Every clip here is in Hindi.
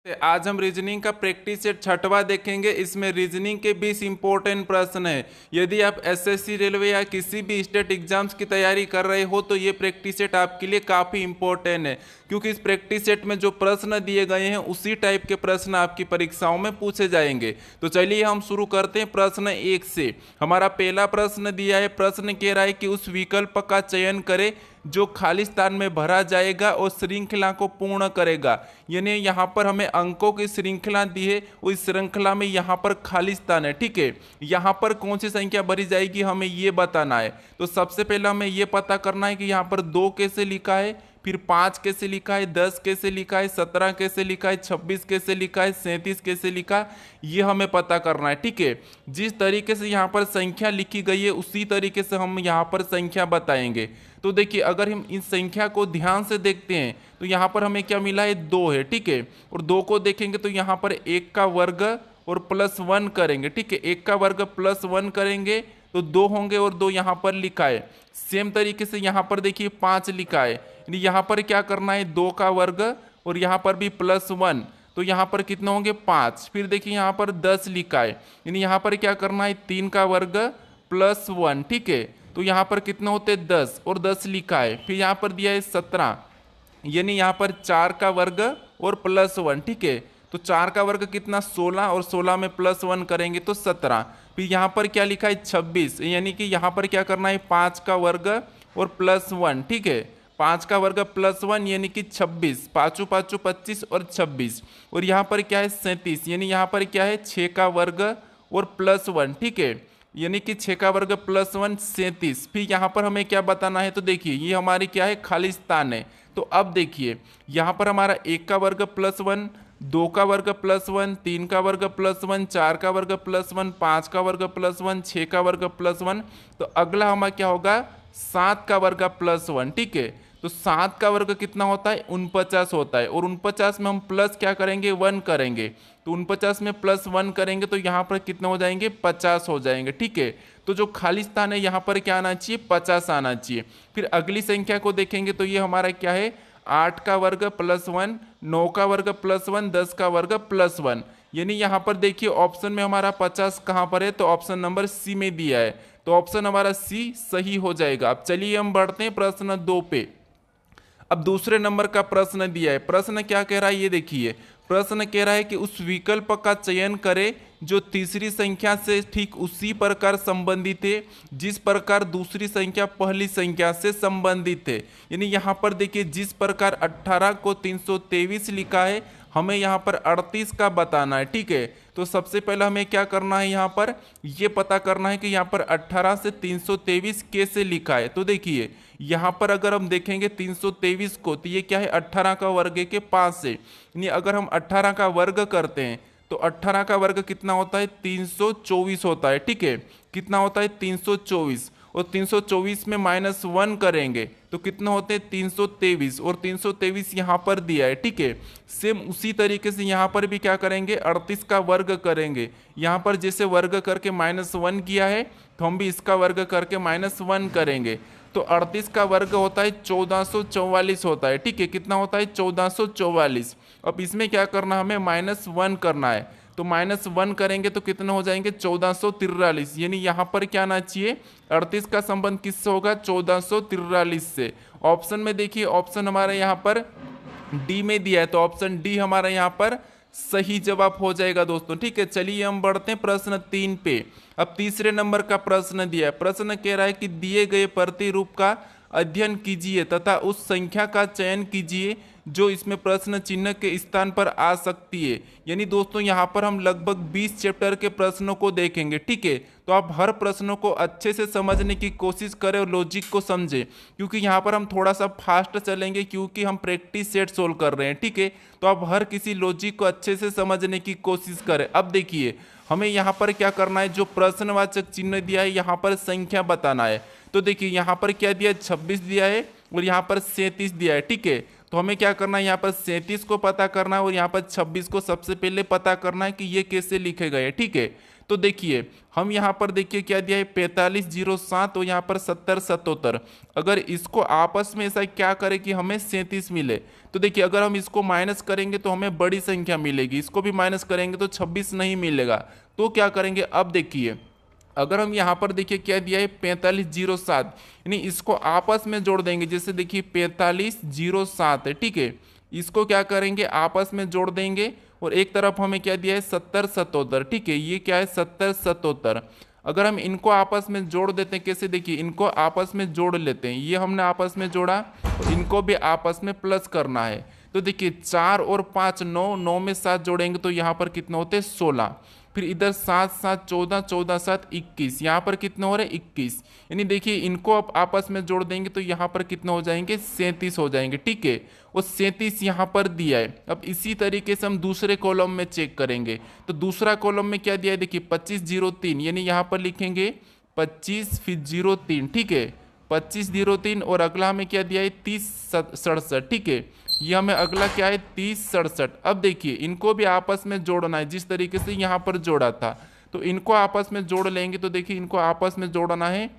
आज हम रीजनिंग का प्रैक्टिस सेट छठवां देखेंगे। इसमें रीजनिंग के 20 इंपॉर्टेंट प्रश्न है। यदि आप एसएससी, रेलवे या किसी भी स्टेट एग्जाम्स की तैयारी कर रहे हो तो ये प्रैक्टिस सेट आपके लिए काफ़ी इंपॉर्टेंट है, क्योंकि इस प्रैक्टिस सेट में जो प्रश्न दिए गए हैं उसी टाइप के प्रश्न आपकी परीक्षाओं में पूछे जाएंगे। तो चलिए हम शुरू करते हैं प्रश्न 1 से। हमारा पहला प्रश्न दिया है। प्रश्न कह रहा है कि उस विकल्प का चयन करें जो खाली स्थान में भरा जाएगा और श्रृंखला को पूर्ण करेगा। यानी यहाँ पर हमें अंकों की श्रृंखला दी है, उस श्रृंखला में यहाँ पर खाली स्थान है। ठीक है, यहाँ पर कौन सी संख्या भरी जाएगी हमें ये बताना है। तो सबसे पहले हमें ये पता करना है कि यहाँ पर 2 कैसे लिखा है, फिर 5 कैसे लिखा है, 10 कैसे लिखा है, 17 कैसे लिखा है, 26 कैसे लिखा है, 37 कैसे लिखा, ये हमें पता करना है। ठीक है, जिस तरीके से यहाँ पर संख्या लिखी गई है उसी तरीके से हम यहाँ पर संख्या बताएंगे। तो देखिए, अगर हम इस संख्या को ध्यान से देखते हैं तो यहाँ पर हमें क्या मिला है, 2 है। ठीक है, और 2 को देखेंगे तो यहाँ पर 1 का वर्ग और +1 करेंगे। ठीक है, 1 का वर्ग +1 करेंगे तो 2 होंगे और 2 यहाँ पर लिखा है। सेम तरीके से यहाँ पर देखिए 5 लिखा है, यानी यहाँ पर क्या करना है, 2 का वर्ग और यहाँ पर भी +1, तो यहाँ पर कितने होंगे, 5। फिर देखिए यहाँ पर 10 लिखा है, यानी यहाँ पर क्या करना है, 3 का वर्ग +1। ठीक है, तो यहाँ पर कितने होते हैं, 10 और 10 लिखा है। फिर यहाँ पर दिया है 17, यानी यहाँ पर 4 का वर्ग और +1। ठीक है, तो 4 का वर्ग कितना, 16 और 16 में +1 करेंगे तो 17। फिर यहाँ पर क्या लिखा है, 26, यानी कि यहाँ पर क्या करना है, 5 का वर्ग और +1। ठीक है, 5 का वर्ग +1 यानी कि 26, 5 5 25 और 26। और यहाँ पर क्या है, 37, यानी यहाँ पर क्या है, 6 का वर्ग और +1। ठीक है, यानी कि 6 का वर्ग +1 37। फिर यहाँ पर हमें क्या बताना है, तो देखिए ये हमारी क्या है, खाली स्थान है। तो अब देखिए यहाँ पर हमारा 1 का वर्ग +1, 2 का वर्ग +1, 3 का वर्ग +1, 4 का वर्ग +1, 5 का वर्ग +1, 6 का वर्ग +1। तो अगला हमारा क्या होगा, 7 का वर्ग +1। ठीक है, तो 7 का वर्ग कितना होता है, 49 होता है। और 49 में हम प्लस क्या करेंगे, 1 करेंगे। तो 49 में +1 करेंगे तो यहाँ पर कितने हो जाएंगे, 50 हो जाएंगे। ठीक है, तो जो खाली स्थान है यहाँ पर क्या आना चाहिए, 50 आना चाहिए। फिर अगली संख्या को देखेंगे तो ये हमारा क्या है, 8 का वर्ग +1, 9 का वर्ग +1, 10 का वर्ग +1। यानी यहाँ पर देखिए ऑप्शन में हमारा 50 कहाँ पर है, तो ऑप्शन नंबर सी में दिया है। तो ऑप्शन हमारा सी सही हो जाएगा। अब चलिए हम बढ़ते हैं प्रश्न 2 पे। अब दूसरे नंबर का प्रश्न दिया है। प्रश्न क्या कह रहा है, ये देखिए। प्रश्न कह रहा है कि उस विकल्प का चयन करें जो तीसरी संख्या से ठीक उसी प्रकार संबंधित है जिस प्रकार दूसरी संख्या पहली संख्या से संबंधित है। यानी यहाँ पर देखिए, जिस प्रकार 18 को 323 लिखा है, हमें यहाँ पर 38 का बताना है। ठीक है, तो सबसे पहले हमें क्या करना है, यहाँ पर ये पता करना है कि यहाँ पर 18 से 323 कैसे लिखा है। तो देखिए यहाँ पर अगर हम देखेंगे 323 को, तो ये क्या है, 18 का वर्ग के 5 से। यानी अगर हम 18 का वर्ग करते हैं तो 18 का वर्ग कितना होता है, 324 होता है। ठीक है, कितना होता है, 324। और 324 में -1 करेंगे तो कितना होते हैं, 323। और 323 यहाँ पर दिया है। ठीक है, सेम उसी तरीके से यहाँ पर भी क्या करेंगे, 38 का वर्ग करेंगे। यहाँ पर जैसे वर्ग करके -1 किया है तो हम भी इसका वर्ग करके -1 करेंगे। तो 38 का वर्ग होता है 1444 होता है। ठीक है, कितना होता है, 1444। अब इसमें क्या करना, हमें -1 करना है। तो -1 करेंगे तो कितने हो जाएंगे, 1443। यानी यहाँ पर क्या आना चाहिए, 38 का संबंध किससे होगा, 1443 से। ऑप्शन में देखिए, ऑप्शन हमारा यहाँ पर डी में दिया है, तो ऑप्शन डी हमारा यहाँ पर सही जवाब हो जाएगा दोस्तों। ठीक है, चलिए हम बढ़ते हैं प्रश्न 3 पे। अब तीसरे नंबर का प्रश्न दिया है। प्रश्न कह रहा है कि दिए गए प्रतिरूप का अध्ययन कीजिए तथा उस संख्या का चयन कीजिए जो इसमें प्रश्न चिन्ह के स्थान पर आ सकती है। यानी दोस्तों यहाँ पर हम लगभग 20 चैप्टर के प्रश्नों को देखेंगे। ठीक है, तो आप हर प्रश्नों को अच्छे से समझने की कोशिश करें और लॉजिक को समझें, क्योंकि यहाँ पर हम थोड़ा सा फास्ट चलेंगे क्योंकि हम प्रैक्टिस सेट सोल्व कर रहे हैं। ठीक है, तो आप हर किसी लॉजिक को अच्छे से समझने की कोशिश करें। अब देखिए हमें यहाँ पर क्या करना है, जो प्रश्नवाचक चिन्ह दिया है यहाँ पर संख्या बताना है। तो देखिए यहाँ पर क्या दिया है, 26 दिया है और यहाँ पर 37 दिया है। ठीक है, तो हमें क्या करना है, यहाँ पर 37 को पता करना है और यहाँ पर 26 को सबसे पहले पता करना है कि ये कैसे लिखे गए। ठीक है, तो देखिए हम यहाँ पर देखिए क्या दिया है 4507 और यहाँ पर 7077। अगर इसको आपस में ऐसा क्या करे कि हमें 37 मिले, तो देखिए अगर हम इसको माइनस करेंगे तो हमें बड़ी संख्या मिलेगी, इसको भी माइनस करेंगे तो 26 नहीं मिलेगा। तो क्या करेंगे, अब देखिए अगर हम यहाँ पर देखिए क्या दिया है 4507, यानी इसको आपस में जोड़ देंगे। जैसे देखिए 4507 है, ठीक है, इसको क्या करेंगे आपस में जोड़ देंगे और एक तरफ हमें क्या दिया है 7077, ठीक है, ये क्या है 7077। अगर हम इनको आपस में जोड़ देते हैं, कैसे देखिए इनको आपस में जोड़ लेते हैं, ये हमने आपस में जोड़ा और इनको भी आपस में प्लस करना है। तो देखिए 4 और 5 9, 9 में 7 जोड़ेंगे तो यहाँ पर कितने होते हैं 16। फिर इधर 7 7 14, 14 7 21, यहाँ पर कितने हो रहे हैं 21। यानी देखिए इनको अब आपस में जोड़ देंगे तो यहाँ पर कितने हो जाएंगे 37 हो जाएंगे, ठीक है। वो 37 यहाँ पर दिया है। अब इसी तरीके से हम दूसरे कॉलम में चेक करेंगे। तो दूसरा कॉलम में क्या दिया है देखिए 2503, यानी यहाँ पर लिखेंगे 25 फिर 03, ठीक है, 2503। और अगला हमें क्या दिया है 3067, ठीक है, ये हमें अगला क्या है 3067। अब देखिए इनको भी आपस में जोड़ना है जिस तरीके से यहाँ पर जोड़ा था, तो इनको आपस में जोड़ लेंगे। तो देखिए इनको आपस में जोड़ना है,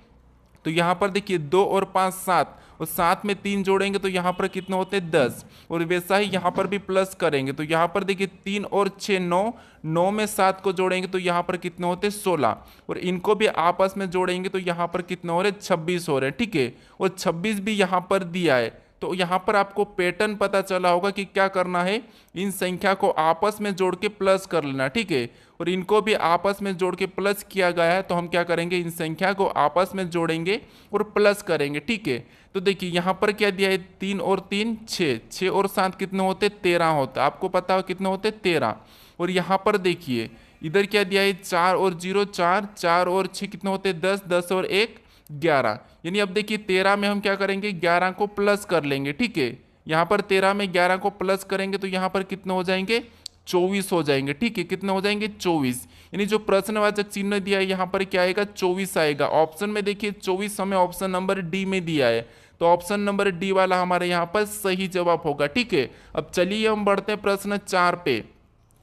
तो यहाँ पर देखिए 2 और 5 7, और 7 में 3 जोड़ेंगे तो यहाँ पर कितने होते हैं 10। और वैसा ही यहाँ पर भी प्लस करेंगे तो यहाँ पर देखिए 3 और 6 9, 9 में 7 को जोड़ेंगे तो यहाँ पर कितने होते हैं 16। और इनको भी आपस में जोड़ेंगे तो यहाँ पर कितने हो रहे 26 हो रहे हैं, ठीक है। और 26 भी यहाँ पर दिया है। तो यहाँ पर आपको पैटर्न पता चला होगा कि क्या करना है, इन संख्या को आपस में जोड़ के प्लस कर लेना, ठीक है। और इनको भी आपस में जोड़ के प्लस किया गया है, तो हम क्या करेंगे इन संख्या को आपस में जोड़ेंगे और प्लस करेंगे, ठीक है। तो देखिए यहाँ पर क्या दिया है 3 और 3 6, 6 और 7 कितने होते 13 होता है, आपको पता हो कितने होते 13। और यहाँ पर देखिए इधर क्या दिया है 4 और 0 4, 4 और 6 कितने होते 10, 10 और 1 11। यानी अब देखिए 13 में हम क्या करेंगे 11 को प्लस कर लेंगे, ठीक है। यहाँ पर 13 में 11 को प्लस करेंगे तो यहाँ पर कितने हो जाएंगे 24 हो जाएंगे, ठीक है। कितने हो जाएंगे 24। यानी जो प्रश्नवाचक चिन्ह दिया है यहाँ पर क्या आएगा 24 आएगा। ऑप्शन में देखिए 24 हमें ऑप्शन नंबर डी में दिया है, तो ऑप्शन नंबर डी वाला हमारे यहाँ पर सही जवाब होगा, ठीक है। अब चलिए हम बढ़ते हैं प्रश्न 4 पे।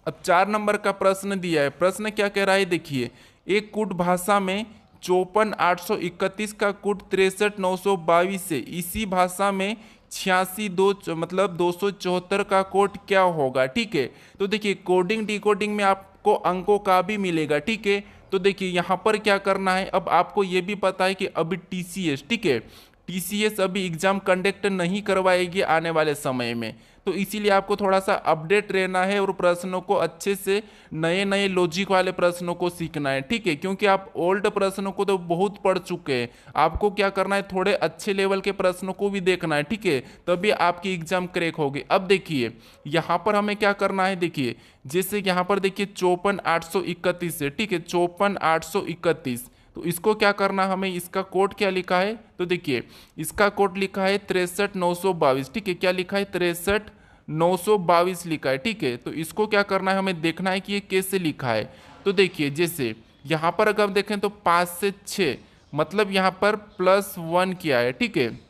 अब 4 नंबर का प्रश्न दिया है। प्रश्न क्या कह रहा है देखिए, एक कूट भाषा में 54,831 का कूट 63,922 से इसी भाषा में 274 का कोड क्या होगा, ठीक है। तो देखिए कोडिंग डिकोडिंग में आपको अंकों का भी मिलेगा, ठीक है। तो देखिए यहाँ पर क्या करना है, अब आपको ये भी पता है कि अभी टीसीएस, ठीक है, टीसीएस अभी एग्जाम कंडक्ट नहीं करवाएगी आने वाले समय में, तो इसीलिए आपको थोड़ा सा अपडेट रहना है और प्रश्नों को अच्छे से नए नए लॉजिक वाले प्रश्नों को सीखना है, ठीक है। क्योंकि आप ओल्ड प्रश्नों को तो बहुत पढ़ चुके हैं, आपको क्या करना है थोड़े अच्छे लेवल के प्रश्नों को भी देखना है, ठीक है, तभी आपकी एग्जाम क्रैक होगी। अब देखिए यहाँ पर हमें क्या करना है, देखिए जैसे यहाँ पर देखिए 54,831 है, ठीक है, 54,831। तो इसको क्या करना हमें, इसका कोड क्या लिखा है, तो देखिए इसका कोड लिखा है 63,922, ठीक है, क्या लिखा है 63,922 लिखा है, ठीक है। तो इसको क्या करना है हमें देखना है कि ये कैसे लिखा है। तो देखिए जैसे यहाँ पर अगर देखें तो 5 से 6 मतलब यहाँ पर +1 किया है, ठीक है।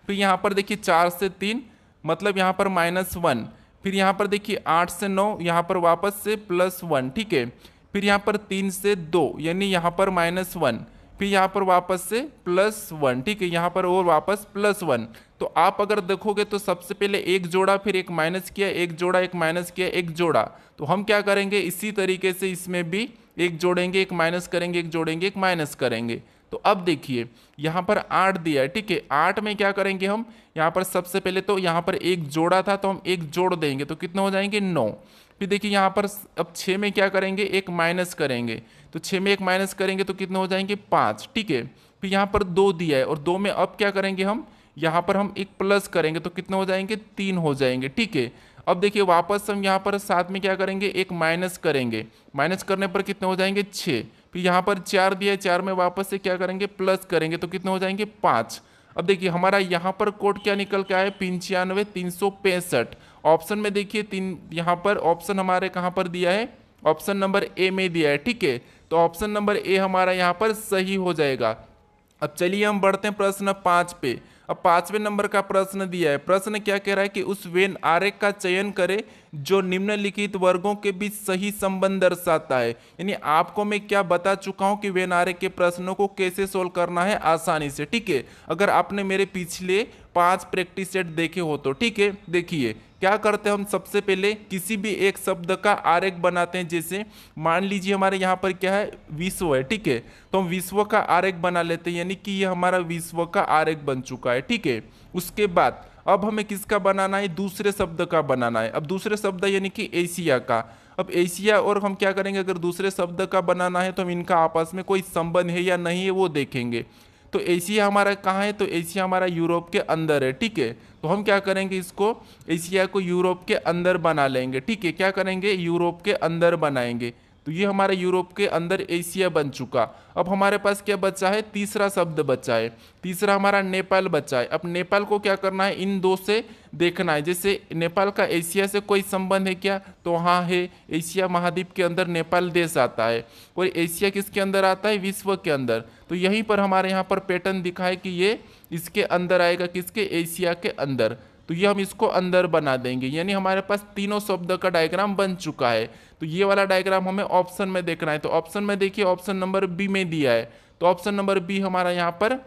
फिर यहाँ पर देखिए 4 से 3 मतलब यहाँ पर -1। फिर यहाँ पर देखिए 8 से 9 यहाँ पर वापस से +1, ठीक है। फिर यहाँ पर 3 से 2 यानी यहाँ पर -1। फिर यहाँ पर वापस से +1, ठीक है, यहाँ पर और वापस +1। तो आप अगर देखोगे तो सबसे पहले एक जोड़ा, फिर एक माइनस किया, एक जोड़ा, एक माइनस किया, एक जोड़ा। तो हम क्या करेंगे इसी तरीके से इसमें भी एक जोड़ेंगे, एक माइनस करेंगे, एक जोड़ेंगे, एक माइनस करेंगे। तो अब देखिए यहाँ पर 8 दिया है, ठीक है। 8 में क्या करेंगे हम, यहाँ पर सबसे पहले तो यहाँ पर एक जोड़ा था तो हम एक जोड़ देंगे तो कितने हो जाएंगे 9। फिर देखिए यहाँ पर अब 6 में क्या करेंगे, एक माइनस करेंगे, तो 6 में एक माइनस करेंगे तो कितने हो जाएंगे 5, ठीक है। फिर यहाँ पर 2 दिया है और 2 में अब क्या करेंगे हम, यहाँ पर हम एक प्लस करेंगे तो कितने हो जाएंगे 3 हो जाएंगे, ठीक है। अब देखिए वापस हम यहाँ पर 7 में क्या करेंगे, एक माइनस करेंगे, माइनस करने पर कितने हो जाएंगे 6। फिर यहाँ पर 4 दिया है, 4 में वापस से क्या करेंगे प्लस करेंगे तो कितने हो जाएंगे 5। अब देखिए हमारा यहाँ पर कोड क्या निकल के आया 95,365। ऑप्शन में देखिए 3, यहाँ पर ऑप्शन हमारे कहाँ पर दिया है, ऑप्शन नंबर ए में दिया है, ठीक है। तो ऑप्शन नंबर ए हमारा यहाँ पर सही हो जाएगा। अब चलिए हम बढ़ते हैं प्रश्न 5 पे। अब 5वें नंबर का प्रश्न दिया है। प्रश्न क्या कह रहा है कि उस वेन आरेख का चयन करें जो निम्नलिखित वर्गों के बीच सही संबंध दर्शाता है। यानी आपको मैं क्या बता चुका हूं कि वेन आरेख के प्रश्नों को कैसे सोल्व करना है आसानी से, ठीक है, अगर आपने मेरे पिछले 5 प्रैक्टिस सेट देखे हो तो। ठीक है, देखिए क्या करते हैं हम, सबसे पहले किसी भी एक शब्द का आरेख बनाते हैं। जैसे मान लीजिए हमारे यहाँ पर क्या है, विश्व है, ठीक है, तो हम विश्व का आरेख बना लेते हैं, यानी कि ये हमारा विश्व का आरेख बन चुका है। ठीक है, उसके बाद अब हमें किसका बनाना है, दूसरे शब्द का बनाना है। अब दूसरे शब्द यानी कि एशिया का। अब एशिया और हम क्या करेंगे, अगर दूसरे शब्द का बनाना है तो हम इनका आपस में कोई संबंध है या नहीं है वो देखेंगे। तो एशिया हमारा कहाँ है, तो एशिया हमारा यूरोप के अंदर है। ठीक है, तो हम क्या करेंगे, इसको एशिया को यूरोप के अंदर बना लेंगे। ठीक है, क्या करेंगे, यूरोप के अंदर बनाएंगे। तो ये हमारा यूरोप के अंदर एशिया बन चुका। अब हमारे पास क्या बचा है, तीसरा शब्द बचा है, तीसरा हमारा नेपाल बचा है। अब नेपाल को क्या करना है, इन दो से देखना है। जैसे नेपाल का एशिया से कोई संबंध है क्या, तो हाँ है, एशिया महाद्वीप के अंदर नेपाल देश आता है। और एशिया किसके अंदर आता है, विश्व के अंदर। तो यहीं पर हमारे यहाँ पर पैटर्न दिखा है कि ये इसके अंदर आएगा, किसके, एशिया के अंदर। तो ये हम इसको अंदर बना देंगे, यानी हमारे पास तीनों शब्द का डायग्राम बन चुका है। तो ये वाला डायग्राम हमें ऑप्शन में देखना है। तो ऑप्शन में देखिए, ऑप्शन नंबर बी में दिया है, तो ऑप्शन नंबर बी हमारा यहाँ पर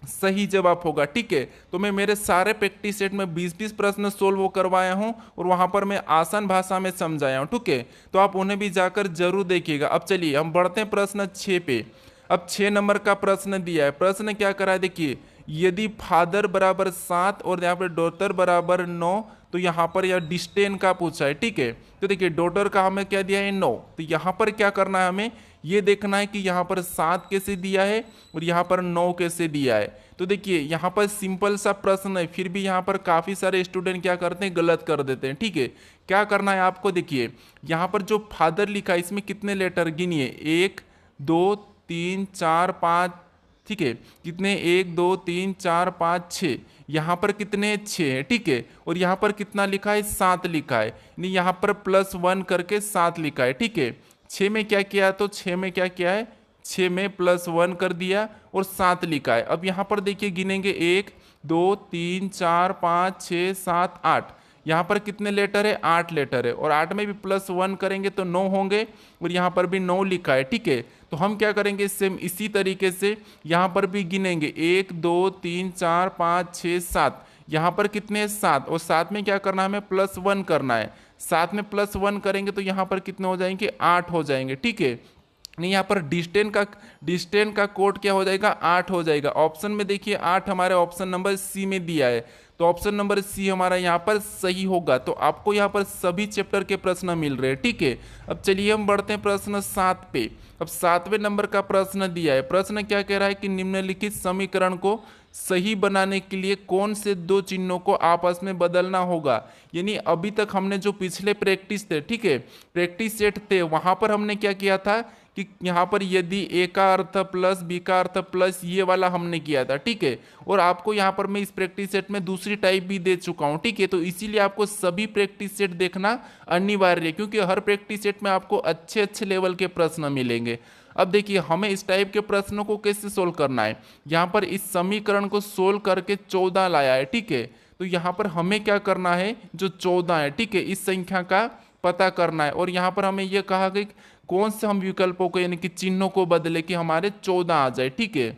सही जवाब होगा। ठीक है, तो मैं मेरे सारे प्रैक्टिस सेट में 20-20 प्रश्न सोल्व करवाया हूं और वहां पर मैं आसान भाषा में समझाया हूं। ठीक है, तो आप उन्हें भी जाकर जरूर देखिएगा। अब चलिए हम बढ़ते हैं प्रश्न 6 पे। अब 6 नंबर का प्रश्न दिया है। प्रश्न क्या करा है, देखिए, यदि फादर बराबर 7 और यहाँ पर डॉटर बराबर 9, तो यहाँ पर यह डिस्टेंस का पूछा है। ठीक है, तो देखिए डॉटर का हमें क्या दिया है, 9। तो यहाँ पर क्या करना है, हमें ये देखना है कि यहाँ पर 7 कैसे दिया है और यहाँ पर 9 कैसे दिया है। तो देखिए यहाँ पर सिंपल सा प्रश्न है, फिर भी यहाँ पर काफ़ी सारे स्टूडेंट क्या करते हैं, गलत कर देते हैं। ठीक है, क्या करना है आपको, देखिए यहाँ पर जो फादर लिखा है इसमें कितने लेटर गिनिए, 1 2 3 4 5, ठीक है, कितने, 1 2 3 4 5 6, यहाँ पर कितने, 6 है। ठीक है, और यहाँ पर कितना लिखा है, 7 लिखा है, यानी यहाँ पर +1 करके 7 लिखा है। ठीक है, 6 में क्या किया, तो 6 में क्या किया है, 6 में +1 कर दिया और 7 लिखा है। अब यहाँ पर देखिए गिनेंगे, 1 2 3 4 5 6 7 8, यहाँ पर कितने लेटर है, 8 लेटर है, और 8 में भी +1 करेंगे तो 9 होंगे, और यहाँ पर भी 9 लिखा है। ठीक है, तो हम क्या करेंगे, सेम इसी तरीके से यहाँ पर भी गिनेंगे, 1 2 3 4 5 6 7, यहाँ पर कितने, 7, और 7 में क्या करना है, हमें +1 करना है। 7 में +1 करेंगे तो यहाँ पर कितने हो जाएंगे, 8 हो जाएंगे। ठीक है, नहीं, यहाँ पर डिस्टेंस का कोड क्या हो जाएगा, 8 हो जाएगा। ऑप्शन में देखिए 8 हमारे ऑप्शन नंबर सी में दिया है, तो ऑप्शन नंबर सी हमारा यहाँ पर सही होगा। तो आपको यहाँ पर सभी चैप्टर के प्रश्न मिल रहे हैं। ठीक है, अब चलिए हम बढ़ते हैं प्रश्न 7 पे। अब 7वें नंबर का प्रश्न दिया है। प्रश्न क्या कह रहा है कि निम्नलिखित समीकरण को सही बनाने के लिए कौन से 2 चिन्हों को आपस में बदलना होगा। यानी अभी तक हमने जो पिछले प्रैक्टिस थे, ठीक है, प्रैक्टिस सेट थे, वहां पर हमने क्या किया था कि यहाँ पर यदि ए का अर्थ प्लस बी का अर्थ प्लस, ये वाला हमने किया था। ठीक है, और आपको यहाँ पर मैं इस प्रैक्टिस सेट में दूसरी टाइप भी दे चुका हूँ। ठीक है, तो इसीलिए आपको सभी प्रैक्टिस सेट देखना अनिवार्य है, क्योंकि हर प्रैक्टिस सेट में आपको अच्छे अच्छे लेवल के प्रश्न मिलेंगे। अब देखिए हमें इस टाइप के प्रश्नों को कैसे सोल्व करना है। यहाँ पर इस समीकरण को सोल्व करके 14 लाया है। ठीक है, तो यहाँ पर हमें क्या करना है, जो 14 है, ठीक है, इस संख्या का पता करना है। और यहाँ पर हमें यह कहा कि कौन से हम विकल्पों को यानी कि चिन्हों को बदले कि हमारे 14 आ जाए। ठीक है,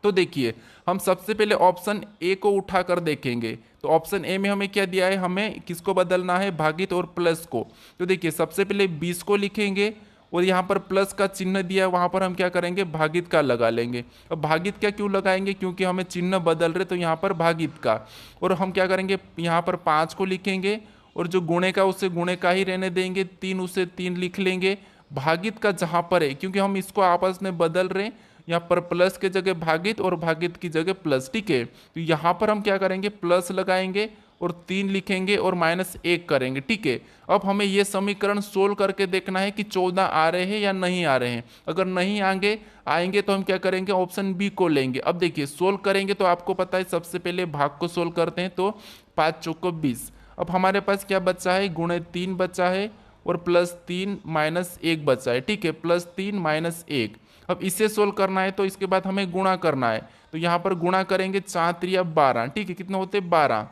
तो देखिए हम सबसे पहले ऑप्शन ए को उठाकर देखेंगे। तो ऑप्शन ए में हमें क्या दिया है, हमें किसको बदलना है, भागित और प्लस को। तो देखिए सबसे पहले 20 को लिखेंगे और यहाँ पर प्लस का चिन्ह दिया है, वहाँ पर हम क्या करेंगे, भागित का लगा लेंगे। अब भागित का क्यों लगाएंगे, क्योंकि हमें चिन्ह बदल रहे, तो यहाँ पर भागित का। और हम क्या करेंगे, यहाँ पर 5 को लिखेंगे और जो गुणे का उसे गुणे का ही रहने देंगे, 3 उसे 3 लिख लेंगे। भागित का जहाँ पर है, क्योंकि हम इसको आपस में बदल रहे हैं, यहाँ पर प्लस के जगह भागित और भागित की जगह प्लस। ठीक है, तो यहाँ पर हम क्या करेंगे, प्लस लगाएंगे और 3 लिखेंगे और -1 करेंगे। ठीक है, अब हमें ये समीकरण सोल्व करके देखना है कि 14 आ रहे हैं या नहीं आ रहे हैं। अगर नहीं आएंगे तो हम क्या करेंगे, ऑप्शन बी को लेंगे। अब देखिए सोल्व करेंगे तो आपको पता है सबसे पहले भाग को सोल्व करते हैं, तो 5 चौको 20। अब हमारे पास क्या बचा है, गुणे 3 बचा है और +3 -1 बचा है। ठीक है, +3 -1। अब इसे सोल्व करना है तो इसके बाद हमें गुणा करना है, तो यहाँ पर गुणा करेंगे 4 3 12, ठीक है, कितने होते 12।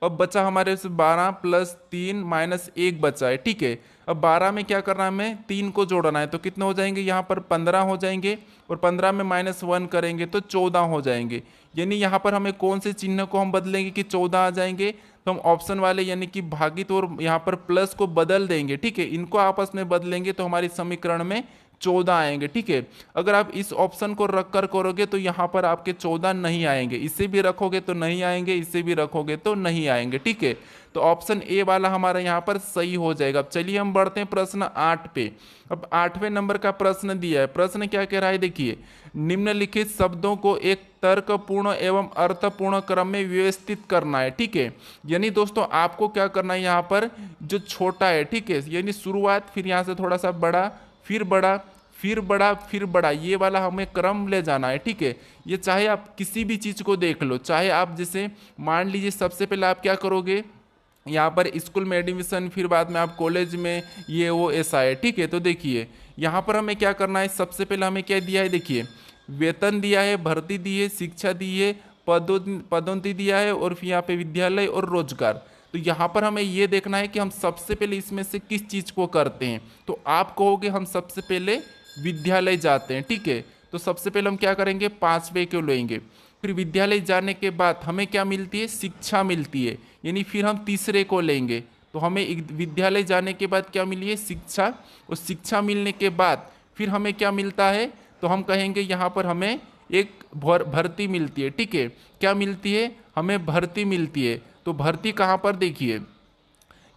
अब बचा हमारे से 12 प्लस 3 माइनस 1 बचा है, ठीक है। अब 12 में क्या करना है, हमें 3 को जोड़ना है, तो कितने हो जाएंगे यहाँ पर 15 हो जाएंगे, और 15 में -1 करेंगे तो 14 हो जाएंगे। यानी यहाँ पर हमें कौन से चिन्ह को हम बदलेंगे कि 14 आ जाएंगे, तो हम ऑप्शन वाले यानी कि भागित और यहाँ पर प्लस को बदल देंगे, ठीक है। इनको आपस में बदलेंगे तो हमारी समीकरण में 14 आएंगे, ठीक है। अगर आप इस ऑप्शन को रख कर करोगे तो यहाँ पर आपके 14 नहीं आएंगे, इसे भी रखोगे तो नहीं आएंगे, इसे भी रखोगे तो नहीं आएंगे, ठीक है। तो ऑप्शन ए वाला हमारा यहाँ पर सही हो जाएगा। अब चलिए हम बढ़ते हैं प्रश्न 8 पे। अब 8वें नंबर का प्रश्न दिया है। प्रश्न क्या कह रहा है, देखिए, निम्नलिखित शब्दों को एक तर्कपूर्ण एवं अर्थपूर्ण क्रम में व्यवस्थित करना है, ठीक है। यानी दोस्तों आपको क्या करना है, यहाँ पर जो छोटा है, ठीक है, यानी शुरुआत, फिर यहाँ से थोड़ा सा बड़ा, फिर बड़ा, फिर बड़ा, फिर बड़ा, ये वाला हमें क्रम ले जाना है, ठीक है। ये चाहे आप किसी भी चीज़ को देख लो, चाहे आप जैसे मान लीजिए सबसे पहले आप क्या करोगे, यहाँ पर स्कूल में एडमिशन, फिर बाद में आप कॉलेज में, ये वो ऐसा है, ठीक है। तो देखिए यहाँ पर हमें क्या करना है, सबसे पहले हमें क्या दिया है, देखिए वेतन दिया है, भर्ती दी है, शिक्षा दी है, पदोन्नति दिया है, और फिर यहाँ पे विद्यालय और रोजगार। तो यहाँ पर हमें ये देखना है कि हम सबसे पहले इसमें से किस चीज़ को करते हैं। तो आप कहोगे हम सबसे पहले विद्यालय जाते हैं, ठीक है। तो सबसे पहले हम क्या करेंगे, 5वें को लेंगे, फिर विद्यालय जाने के बाद हमें क्या मिलती है, शिक्षा मिलती है, यानी फिर हम तीसरे को लेंगे। तो हमें विद्यालय जाने के बाद क्या मिली है, शिक्षा, और शिक्षा मिलने के बाद फिर हमें क्या मिलता है, तो हम कहेंगे यहाँ पर हमें एक भर्ती मिलती है, ठीक है। क्या मिलती है, हमें भर्ती मिलती है। तो भर्ती कहाँ पर, देखिए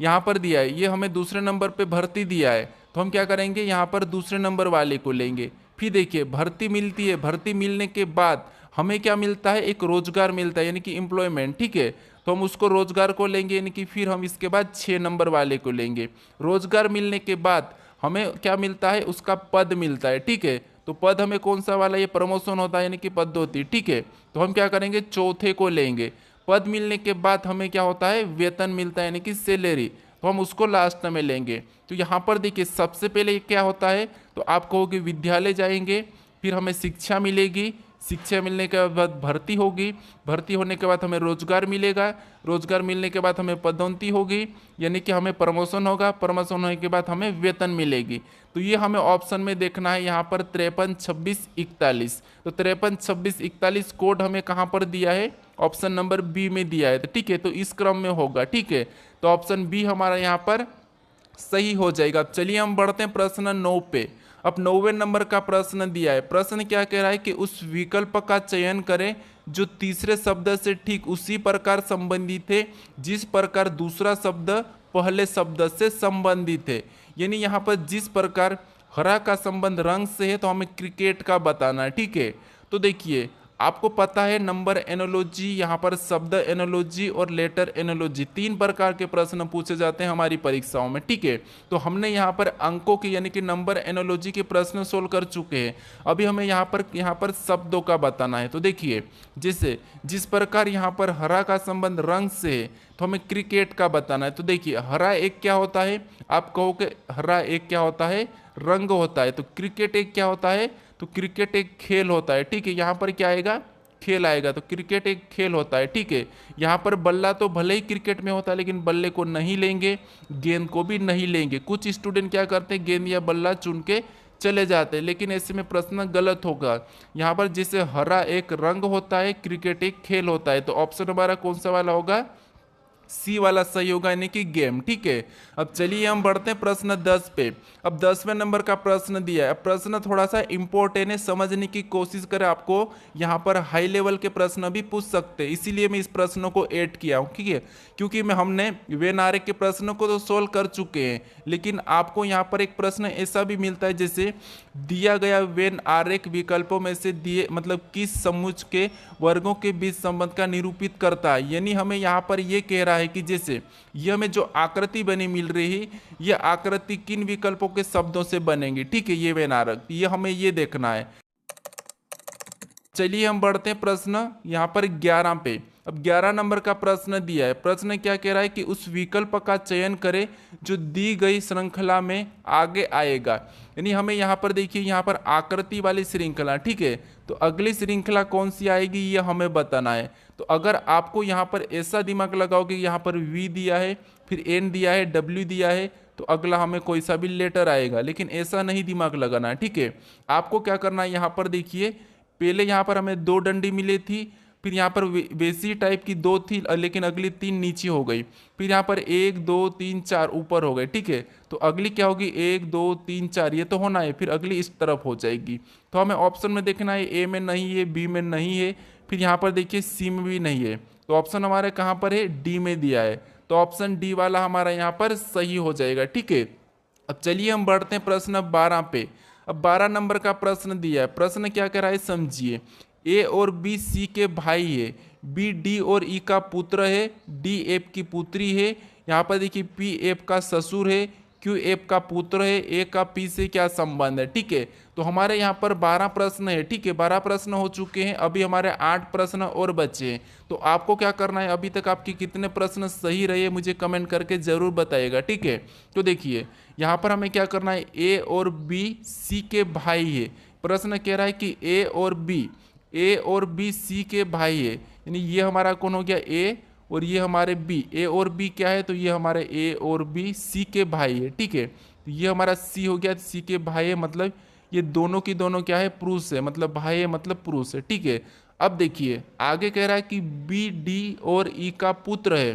यहाँ पर दिया है, ये हमें दूसरे नंबर पे भर्ती दिया है, तो हम क्या करेंगे, यहाँ पर दूसरे नंबर वाले को लेंगे। फिर देखिए भर्ती मिलती है, भर्ती मिलने के बाद हमें क्या मिलता है, एक रोजगार मिलता है, यानी कि एम्प्लॉयमेंट, ठीक है। तो हम उसको रोजगार को लेंगे, यानी कि फिर हम इसके बाद 6 नंबर वाले को लेंगे। रोजगार मिलने के बाद हमें क्या मिलता है, उसका पद मिलता है, ठीक है। तो पद हमें कौन सा वाला, ये प्रमोशन होता है, यानी कि पदोन्नति, ठीक है। तो हम क्या करेंगे, चौथे को लेंगे। पद मिलने के बाद हमें क्या होता है, वेतन मिलता है, यानी कि सैलरी, तो हम उसको लास्ट में लेंगे। तो यहाँ पर देखिए सबसे पहले क्या होता है, तो आप कहोगे विद्यालय जाएंगे, फिर हमें शिक्षा मिलेगी, शिक्षा मिलने के बाद भर्ती होगी, भर्ती होने के बाद हमें रोजगार मिलेगा, रोजगार मिलने के बाद हमें पदोन्नति होगी, यानी कि हमें प्रमोशन होगा, प्रमोशन होने के बाद हमें वेतन मिलेगी। तो ये हमें ऑप्शन में देखना है, यहाँ पर 53 26 41। तो 53 26 41 कोड हमें कहाँ पर दिया है, ऑप्शन नंबर बी में दिया है, तो ठीक है। तो इस क्रम में होगा, ठीक है। तो ऑप्शन बी हमारा यहाँ पर सही हो जाएगा। अब चलिए हम बढ़ते हैं प्रश्न 9 पे। अब 9वें नंबर का प्रश्न दिया है। प्रश्न क्या कह रहा है कि उस विकल्प का चयन करें जो तीसरे शब्द से ठीक उसी प्रकार संबंधित है जिस प्रकार दूसरा शब्द पहले शब्द से संबंधित है। यानी यहाँ पर जिस प्रकार हरा का संबंध रंग से है, तो हमें क्रिकेट का बताना है, ठीक है। तो देखिए आपको पता है नंबर एनोलॉजी, यहाँ पर शब्द एनोलॉजी और लेटर एनोलॉजी, 3 प्रकार के प्रश्न पूछे जाते हैं हमारी परीक्षाओं में, ठीक है। तो हमने यहाँ पर अंकों की यानी कि नंबर एनोलॉजी के प्रश्न सोल्व कर चुके हैं। अभी हमें यहाँ पर शब्दों का बताना है। तो देखिए जैसे जिस प्रकार यहाँ पर हरा का संबंध रंग से है, तो हमें क्रिकेट का बताना है। तो देखिए हरा एक क्या होता है, आप कहो कि हरा एक क्या होता है, रंग होता है। तो क्रिकेट एक क्या होता है, तो क्रिकेट एक खेल होता है, ठीक है। यहाँ पर क्या आएगा, खेल आएगा। तो क्रिकेट एक खेल होता है, ठीक है। यहाँ पर बल्ला तो भले ही क्रिकेट में होता है, लेकिन बल्ले को नहीं लेंगे, गेंद को भी नहीं लेंगे। कुछ स्टूडेंट क्या करते हैं, गेंद या बल्ला चुन के चले जाते हैं, लेकिन ऐसे में प्रश्न गलत होगा। यहाँ पर जैसे हरा एक रंग होता है, क्रिकेट एक खेल होता है। तो ऑप्शन हमारा कौन सा वाला होगा, सी वाला सही होगा, यानी कि गेम, ठीक है। अब चलिए हम बढ़ते हैं प्रश्न 10 पे। अब 10वें नंबर का प्रश्न दिया है। अब प्रश्न थोड़ा सा इंपॉर्टेंट है, समझने की कोशिश करें। आपको यहाँ पर हाई लेवल के प्रश्न भी पूछ सकते हैं, इसीलिए मैं इस प्रश्नों को ऐड किया हूँ, ठीक है। क्योंकि हमने वेन आरेख के प्रश्नों को तो सोल्व कर चुके हैं, लेकिन आपको यहाँ पर एक प्रश्न ऐसा भी मिलता है जैसे दिया गया वेन आरेख विकल्पों में से दिए मतलब किस समुच्चय के वर्गों के बीच संबंध का निरूपित करता है। यानी हमें यहाँ पर ये कह रहा है कि जैसे ये हमें जो आकृति बनी मिल रही है, ये आकृति किन विकल्पों के शब्दों से बनेंगी, ठीक है। ये वेन आरेख, ये हमें ये देखना है। चलिए हम बढ़ते हैं प्रश्न यहाँ पर 11 पे। अब 11 नंबर का प्रश्न दिया है। प्रश्न क्या कह रहा है कि उस विकल्प का चयन करें जो दी गई श्रृंखला में आगे आएगा। यानी हमें यहाँ पर देखिए, यहाँ पर आकृति वाली श्रृंखला, ठीक है, तो अगली श्रृंखला कौन सी आएगी ये हमें बताना है। तो अगर आपको यहाँ पर ऐसा दिमाग लगाओगे, यहाँ पर V दिया है, फिर N दिया है, W दिया है, तो अगला हमें कोई सा भी लेटर आएगा, लेकिन ऐसा नहीं दिमाग लगाना है, ठीक है। आपको क्या करना है, यहाँ पर देखिए, पहले यहाँ पर हमें 2 डंडी मिली थी, फिर यहाँ पर वैसी टाइप की 2 थी, लेकिन अगली 3 नीचे हो गई, फिर यहाँ पर 1 2 3 4 ऊपर हो गए, ठीक है। तो अगली क्या होगी, 1 2 3 4, ये तो होना है, फिर अगली इस तरफ हो जाएगी। तो हमें ऑप्शन में देखना है, ए में नहीं है, बी में नहीं है, फिर यहाँ पर देखिए सी में भी नहीं है, तो ऑप्शन हमारे कहाँ पर है, डी में दिया है, तो ऑप्शन डी वाला हमारा यहाँ पर सही हो जाएगा, ठीक है। अब चलिए हम बढ़ते हैं प्रश्न 12 पे। अब 12 नंबर का प्रश्न दिया है। प्रश्न क्या कह रहा है समझिए। ए और बी सी के भाई है, बी डी और ई का पुत्र है, डी एफ की पुत्री है। यहाँ पर देखिए पी एफ का ससुर है, क्यू एफ का पुत्र है, ए का पी से क्या संबंध है, ठीक है। तो हमारे यहाँ पर 12 प्रश्न है, ठीक है, 12 प्रश्न हो चुके हैं, अभी हमारे 8 प्रश्न और बचे हैं। तो आपको क्या करना है, अभी तक आपके कितने प्रश्न सही रहे मुझे कमेंट करके जरूर बताइएगा, ठीक है। तो देखिए यहाँ पर हमें क्या करना है, ए और बी सी के भाई है। प्रश्न कह रहा है कि ए और बी सी के भाई है, यानी ये हमारा कौन हो गया, ए, और ये हमारे बी। ए और बी क्या है, तो ये हमारे ए और बी सी के भाई है, ठीक है। तो ये हमारा सी हो गया, सी के भाई है, मतलब ये दोनों की दोनों क्या है, पुरुष है, मतलब भाई है मतलब पुरुष है, ठीक है। अब देखिए आगे कह रहा है कि बी डी और ई का पुत्र है,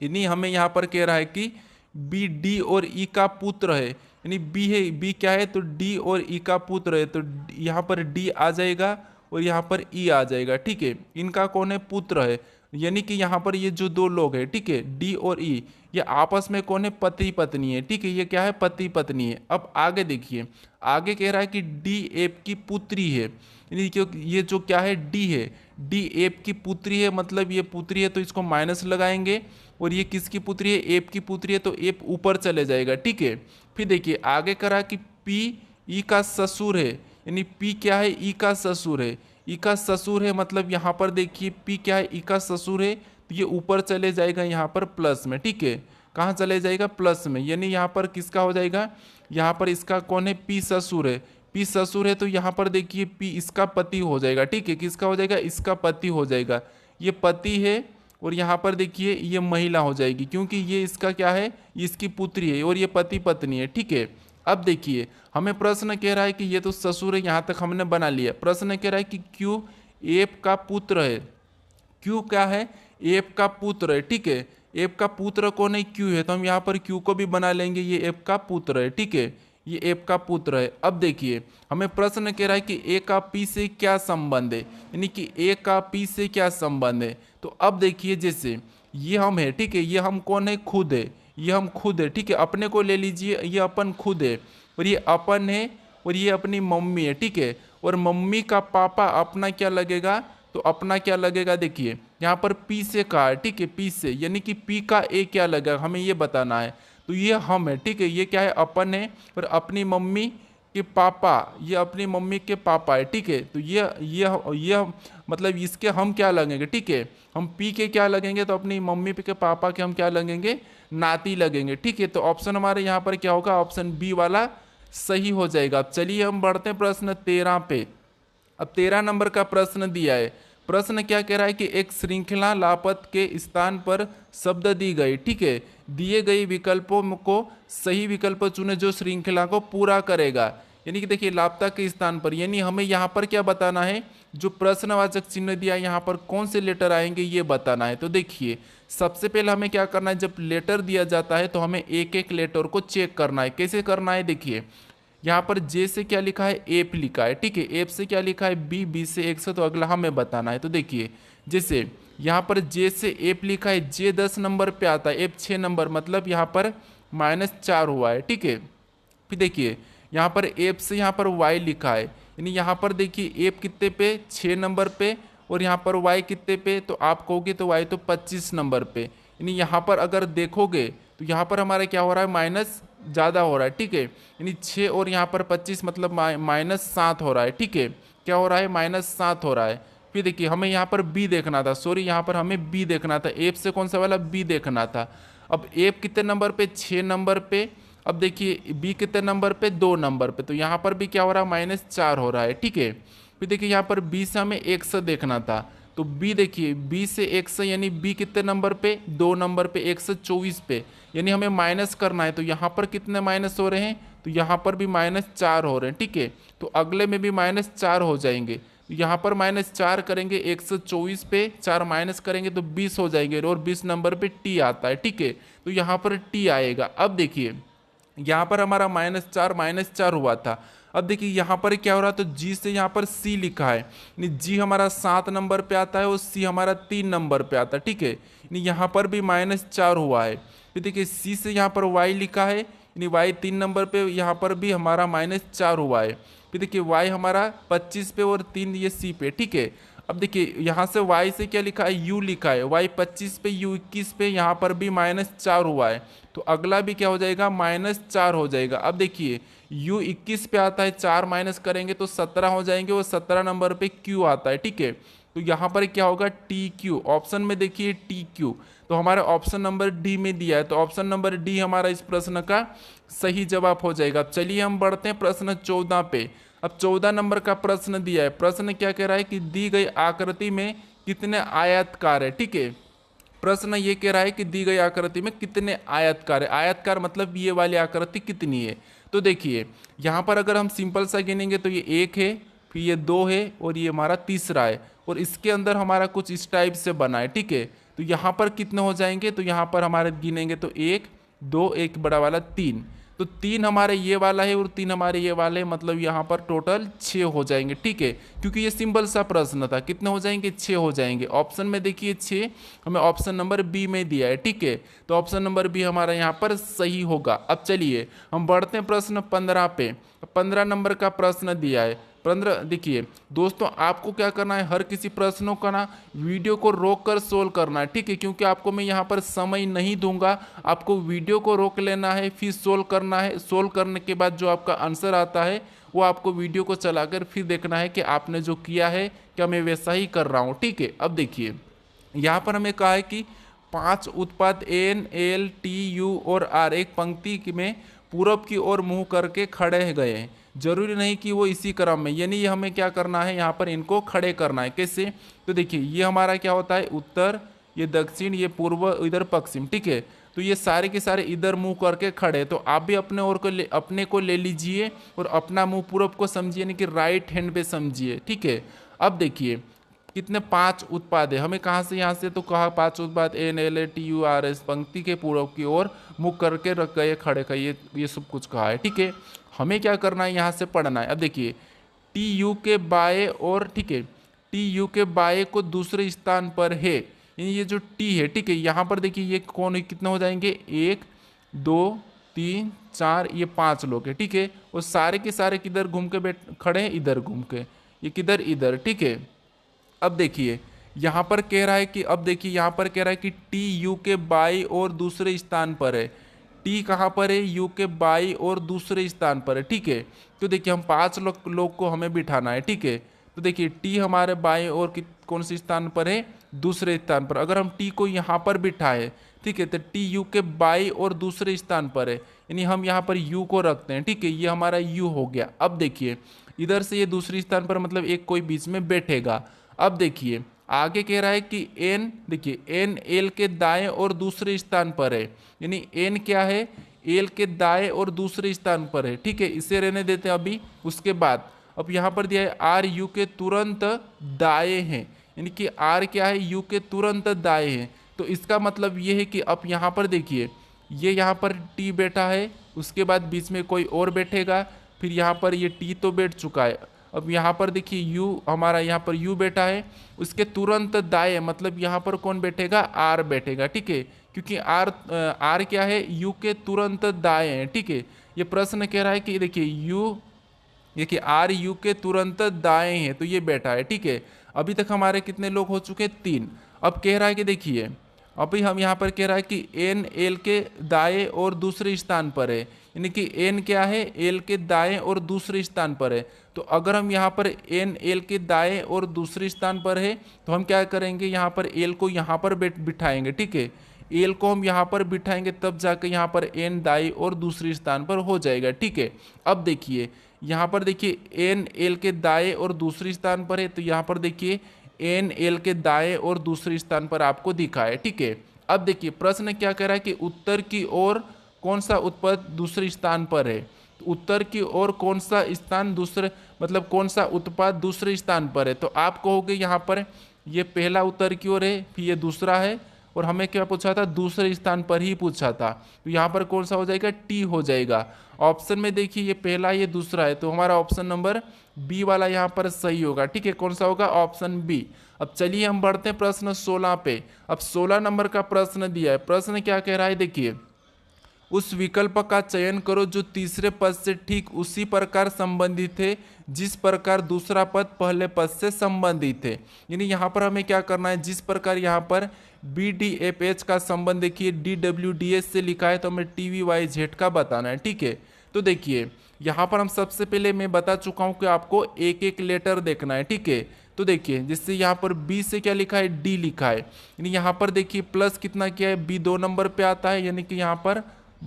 यानी हमें यहाँ पर कह रहा है कि बी डी और ई का पुत्र है, यानी बी है, बी क्या है, तो डी और ई का पुत्र है, तो यहाँ पर डी आ जाएगा और यहाँ पर ई आ जाएगा, ठीक है। इनका कौन है, पुत्र है, यानी कि यहाँ पर ये जो 2 लोग हैं, ठीक है, डी और ई, ये आपस में कौन है, पति पत्नी है, ठीक है, ये क्या है, पति पत्नी है। अब आगे देखिए, आगे कह रहा है कि डी एफ की पुत्री है, यानी कि ये जो क्या है, डी है, डी एफ की पुत्री है, मतलब ये पुत्री है तो इसको माइनस लगाएंगे, और ये किसकी पुत्री है, एफ की पुत्री है, तो एफ ऊपर चले जाएगा, ठीक है। फिर देखिए आगे करा कि पी ई का ससुर है, यानी पी क्या है, ई का ससुर है, ई का ससुर है, मतलब यहाँ पर देखिए पी क्या है, ई का ससुर है, तो ये ऊपर चले जाएगा यहाँ पर प्लस में, ठीक है। कहाँ चले जाएगा, प्लस में, यानी यहाँ पर किसका हो जाएगा, यहाँ पर इसका कौन है, पी ससुर है, पी ससुर है, तो यहाँ पर देखिए पी इसका पति हो जाएगा, ठीक है, किसका हो जाएगा, इसका पति हो जाएगा, ये पति है, और यहाँ पर देखिए ये महिला हो जाएगी, क्योंकि ये इसका क्या है, इसकी पुत्री है, और ये पति पत्नी है, ठीक है। अब देखिए हमें प्रश्न कह रहा है कि ये तो ससुर है, यहाँ तक हमने बना लिया। प्रश्न कह रहा है कि क्यू एफ का पुत्र है, क्यू क्या है, एफ का पुत्र है, ठीक है। एफ का पुत्र कौन है, क्यू है, तो हम यहाँ पर क्यू को भी बना लेंगे, ये एफ का पुत्र है, ठीक है, ये एफ का पुत्र है। अब देखिए हमें प्रश्न कह रहा है कि ए का पी से क्या संबंध है, यानी कि ए का पी से क्या संबंध है। तो अब देखिए जैसे ये हम है, ठीक है, ये हम कौन है, खुद है, ये हम खुद है, ठीक है, अपने को ले लीजिए, ये अपन खुद है, और ये अपन है, और ये अपनी मम्मी है, ठीक है, और मम्मी का पापा अपना क्या लगेगा, तो अपना क्या लगेगा, देखिए यहाँ पर पी से कहा है, ठीक है, पी से, यानी कि पी का ए क्या लगेगा हमें ये बताना है। तो ये हम है, ठीक है, ये क्या है, अपन है, और अपनी मम्मी के पापा, ये अपनी मम्मी के पापा है, ठीक है। तो ये मतलब इसके हम क्या लगेंगे, ठीक है, हम पी के क्या लगेंगे, तो अपनी मम्मी के पापा के हम क्या लगेंगे, नाती लगेंगे, ठीक है। तो ऑप्शन हमारे यहाँ पर क्या होगा, ऑप्शन बी वाला सही हो जाएगा। अब चलिए हम बढ़ते हैं प्रश्न 13 पे। अब 13 नंबर का प्रश्न दिया है। प्रश्न क्या कह रहा है कि एक श्रृंखला लापत के स्थान पर शब्द दी गई, ठीक है, दिए गए विकल्पों को सही विकल्प चुने जो श्रृंखला को पूरा करेगा। यानी कि देखिए लापता के स्थान पर, यानी हमें यहाँ पर क्या बताना है, जो प्रश्नवाचक चिन्ह दिया यहाँ पर कौन से लेटर आएंगे ये बताना है। तो देखिए सबसे पहले हमें क्या करना है, जब लेटर दिया जाता है तो हमें एक एक लेटर को चेक करना है। कैसे करना है, देखिए यहाँ पर जे से क्या लिखा है, एफ लिखा है, ठीक है, एफ से क्या लिखा है, बी, बी से एक से, तो अगला हमें बताना है। तो देखिए जैसे यहाँ पर जे से एफ लिखा है, जे 10 नंबर पे आता है, एफ 6 नंबर, मतलब यहाँ पर -4 हुआ है, ठीक है। फिर देखिए यहाँ पर एफ से यहाँ पर वाई लिखा है, यानी यहाँ पर देखिए एफ कितने पे, 6 नंबर पे, और यहाँ पर वाई कितने पे, तो आप कहोगे तो वाई तो 25 नंबर पे, यानी यहाँ पर अगर देखोगे तो यहाँ पर हमारा क्या हो रहा है, ज़्यादा हो रहा है, ठीक है, यानी 6 और यहाँ पर 25 मतलब -7 हो रहा है, ठीक है, क्या हो रहा है, -7 हो रहा है। फिर देखिए हमें यहाँ पर बी देखना था, सॉरी यहाँ पर हमें बी देखना था, एफ से कौन सा वाला बी देखना था। अब एफ कितने नंबर पे, 6 नंबर पे। अब देखिए बी कितने नंबर पे, 2 नंबर पे, तो यहाँ पर भी क्या हो रहा है, -4 हो रहा है, ठीक है। फिर देखिए यहाँ पर बी से हमें 1 से देखना था, तो बी देखिए बी से 1 से यानी बी कितने नंबर पे, 2 नंबर पे, 1 से 24 पे, यानी हमें माइनस करना है। तो यहाँ पर कितने माइनस हो रहे हैं, तो यहाँ पर भी -4 हो रहे हैं, ठीक है। तो अगले में भी -4 हो जाएंगे, यहाँ पर -4 करेंगे, 124 पे 4 माइनस करेंगे तो 20 हो जाएंगे, और 20 नंबर पे टी आता है, ठीक है। तो यहाँ पर टी आएगा। अब देखिए यहाँ पर हमारा -4 हुआ था। अब देखिए यहाँ पर क्या हो रहा है, तो जी से यहाँ पर सी लिखा है, यानी जी हमारा 7 नंबर पे आता है और सी हमारा 3 नंबर पे आता है, ठीक है, यानी यहाँ पर भी -4 हुआ है। फिर देखिए सी से यहाँ पर वाई लिखा है, यानी वाई 3 नंबर पे, यहाँ पर भी हमारा -4 हुआ है। फिर देखिए वाई हमारा 25 पे और 3 ये सी पे, ठीक है। अब देखिए यहाँ से y से क्या लिखा है, u लिखा है, y 25 पे u 21 पे, यहाँ पर भी -4 हुआ है, तो अगला भी क्या हो जाएगा, -4 हो जाएगा। अब देखिए u 21 पे आता है, 4 माइनस करेंगे तो 17 हो जाएंगे, और 17 नंबर पे q आता है, ठीक है। तो यहाँ पर क्या होगा, टी क्यू, ऑप्शन में देखिए टी क्यू, तो हमारा ऑप्शन नंबर डी में दिया है, तो ऑप्शन नंबर डी हमारा इस प्रश्न का सही जवाब हो जाएगा। अब चलिए हम बढ़ते हैं प्रश्न 14 पे। अब 14 नंबर का प्रश्न दिया है, प्रश्न क्या कह रहा है कि दी गई आकृति में कितने आयतकार है, ठीक है। प्रश्न ये कह रहा है कि दी गई आकृति में कितने आयतकार है, आयतकार मतलब ये वाली आकृति कितनी है। तो देखिए यहाँ पर अगर हम सिंपल सा गिनेंगे तो ये 1 है, फिर ये 2 है, और ये हमारा तीसरा है, और इसके अंदर हमारा कुछ इस टाइप से बना है, ठीक है। तो यहाँ पर कितने हो जाएंगे, तो यहाँ पर हमारे गिनेंगे तो 1 2, एक बड़ा वाला 3, तो 3 हमारे ये वाला है और 3 हमारे ये वाले, मतलब यहाँ पर टोटल 6 हो जाएंगे, ठीक है, क्योंकि ये सिंपल सा प्रश्न था। कितने हो जाएंगे, 6 हो जाएंगे। ऑप्शन में देखिए 6 हमें ऑप्शन नंबर बी में दिया है, ठीक है, तो ऑप्शन नंबर बी हमारा यहाँ पर सही होगा। अब चलिए हम बढ़ते हैं प्रश्न 15 पे। 15 नंबर का प्रश्न दिया है। 15 देखिए दोस्तों, आपको क्या करना है, हर किसी प्रश्नों का ना वीडियो को रोक कर सोल्व करना है, ठीक है, क्योंकि आपको मैं यहाँ पर समय नहीं दूंगा, आपको वीडियो को रोक लेना है, फिर सोल्व करना है। सोल्व करने के बाद जो आपका आंसर आता है वो आपको वीडियो को चलाकर फिर देखना है कि आपने जो किया है क्या मैं वैसा ही कर रहा हूँ, ठीक है। अब देखिए यहाँ पर हमें कहा है कि 5 उत्पाद एन एल टी यू और आर एक पंक्ति में पूरब की ओर मुंह करके खड़े गए हैं, जरूरी नहीं कि वो इसी क्रम में, यानी ये हमें क्या करना है, यहाँ पर इनको खड़े करना है। कैसे, तो देखिए ये हमारा क्या होता है, उत्तर, ये दक्षिण, ये पूर्व, इधर पश्चिम, ठीक है। तो ये सारे के सारे इधर मुंह करके खड़े, तो आप भी अपने ओर को अपने को ले लीजिए और अपना मुंह पूरब को समझिए, यानी कि राइट हैंड पे समझिए, ठीक है। अब देखिए कितने 5 उत्पाद है, हमें कहाँ से, यहाँ से, तो कहा 5 उत्पाद N L A T U R S पंक्ति के पूर्व की ओर मुख करके रख गए खड़े खड़े, ये सब कुछ कहा है, ठीक है। हमें क्या करना है, यहाँ से पढ़ना है। अब देखिए टी यू के बाएं और, ठीक है, टी यू के बाएं को दूसरे स्थान पर है, यानी ये जो टी है, ठीक है, यहाँ पर देखिए ये कौन है, कितने हो जाएंगे, 1 2 3 4, ये 5 लोग है, ठीक है, और सारे के सारे किधर घूम के बैठ खड़े हैं, इधर घूम के, ये किधर, इधर, ठीक है। अब देखिए यहाँ पर कह रहा है कि, अब देखिए यहाँ पर कह रहा है कि टी यू के बाई और दूसरे स्थान पर है, टी कहाँ पर है, यू के बाई और दूसरे स्थान पर है, ठीक है। तो देखिए हम 5 लोग को हमें बिठाना है, ठीक है। तो देखिए टी हमारे बाएं और कौन से स्थान पर है, दूसरे स्थान पर। अगर हम टी को यहाँ पर बिठाए, ठीक है, तो टी यू के बाई और दूसरे स्थान पर है, यानी हम यहाँ पर यू को रखते हैं, ठीक है, ये हमारा यू हो गया। अब देखिए इधर से ये दूसरे स्थान पर, मतलब एक कोई बीच में बैठेगा। अब देखिए आगे कह रहा है कि एन, देखिए एन एल के दाएं और दूसरे स्थान पर है, यानी एन क्या है, एल के दाएं और दूसरे स्थान पर है, ठीक है, इसे रहने देते हैं अभी। उसके बाद अब यहाँ पर दिया है आर यू के तुरंत दाएं हैं, यानी कि आर क्या है, यू के तुरंत दाएं हैं। तो इसका मतलब ये है कि अब यहाँ पर देखिए ये यहाँ पर टी बैठा है, उसके बाद बीच में कोई और बैठेगा, फिर यहाँ पर ये टी तो बैठ चुका है। अब यहाँ पर देखिए यू हमारा, यहाँ पर यू बैठा है, उसके तुरंत दाएं मतलब यहाँ पर कौन बैठेगा, आर बैठेगा, ठीक है, क्योंकि आर क्या है, यू के तुरंत दाएं है, ठीक है। ये प्रश्न कह रहा है कि देखिए यू, देखिए आर यू के तुरंत दाएं है, तो ये बैठा है, ठीक है। अभी तक हमारे कितने लोग हो चुके हैं, 3। अब कह रहा है कि देखिए अभी हम यहाँ पर कह रहा है कि एन एल के दाएं और दूसरे स्थान पर है, यानी कि एन क्या है, एल के दाएं और दूसरे स्थान पर है। तो अगर हम यहाँ पर एन एल के दाएं और दूसरे स्थान पर है तो हम क्या करेंगे, यहाँ पर एल को यहाँ पर बिठाएंगे, ठीक है। एल को हम यहाँ पर बिठाएंगे तब जाकर यहाँ पर एन दाई और दूसरे स्थान पर हो जाएगा, ठीक है। अब देखिए यहाँ पर देखिए एन एल के दाएं और दूसरे स्थान पर है, तो यहाँ पर देखिए एन एल के दाएं और दूसरे स्थान पर आपको दिखा है, ठीक है। अब देखिए प्रश्न क्या कह रहा है कि उत्तर की ओर कौन सा उत्पाद दूसरे स्थान पर है। तो उत्तर की ओर कौन सा स्थान दूसरे मतलब कौन सा उत्पाद दूसरे स्थान पर है, तो आप कहोगे यहाँ पर ये पहला उत्तर की ओर है, फिर ये दूसरा है, और हमें क्या पूछा था, दूसरे स्थान पर ही पूछा था। तो यहाँ पर कौन सा हो जाएगा, टी हो जाएगा। ऑप्शन में देखिए ये पहला ये दूसरा है, तो हमारा ऑप्शन नंबर बी वाला यहाँ पर सही होगा, ठीक है। कौन सा होगा, ऑप्शन बी। अब चलिए हम बढ़ते हैं प्रश्न 16 पे। अब 16 नंबर का प्रश्न दिया है। प्रश्न क्या कह रहा है, देखिए उस विकल्प का चयन करो जो तीसरे पद से ठीक उसी प्रकार संबंधित है जिस प्रकार दूसरा पद पहले पद से संबंधित है। यानी यहाँ पर हमें क्या करना है, जिस प्रकार यहाँ पर बी डी एफ एच का संबंध देखिए डी डब्ल्यू डी एस से लिखा है, तो हमें टी वी वाई जेड का बताना है, ठीक है। तो देखिए यहाँ पर हम सबसे पहले मैं बता चुका हूँ कि आपको एक एक लेटर देखना है, ठीक है। तो देखिए जिससे यहाँ पर बी से क्या लिखा है, डी लिखा है, यानी यहाँ पर देखिए प्लस कितना किया है, बी 2 नंबर पे आता है, यानी कि यहाँ पर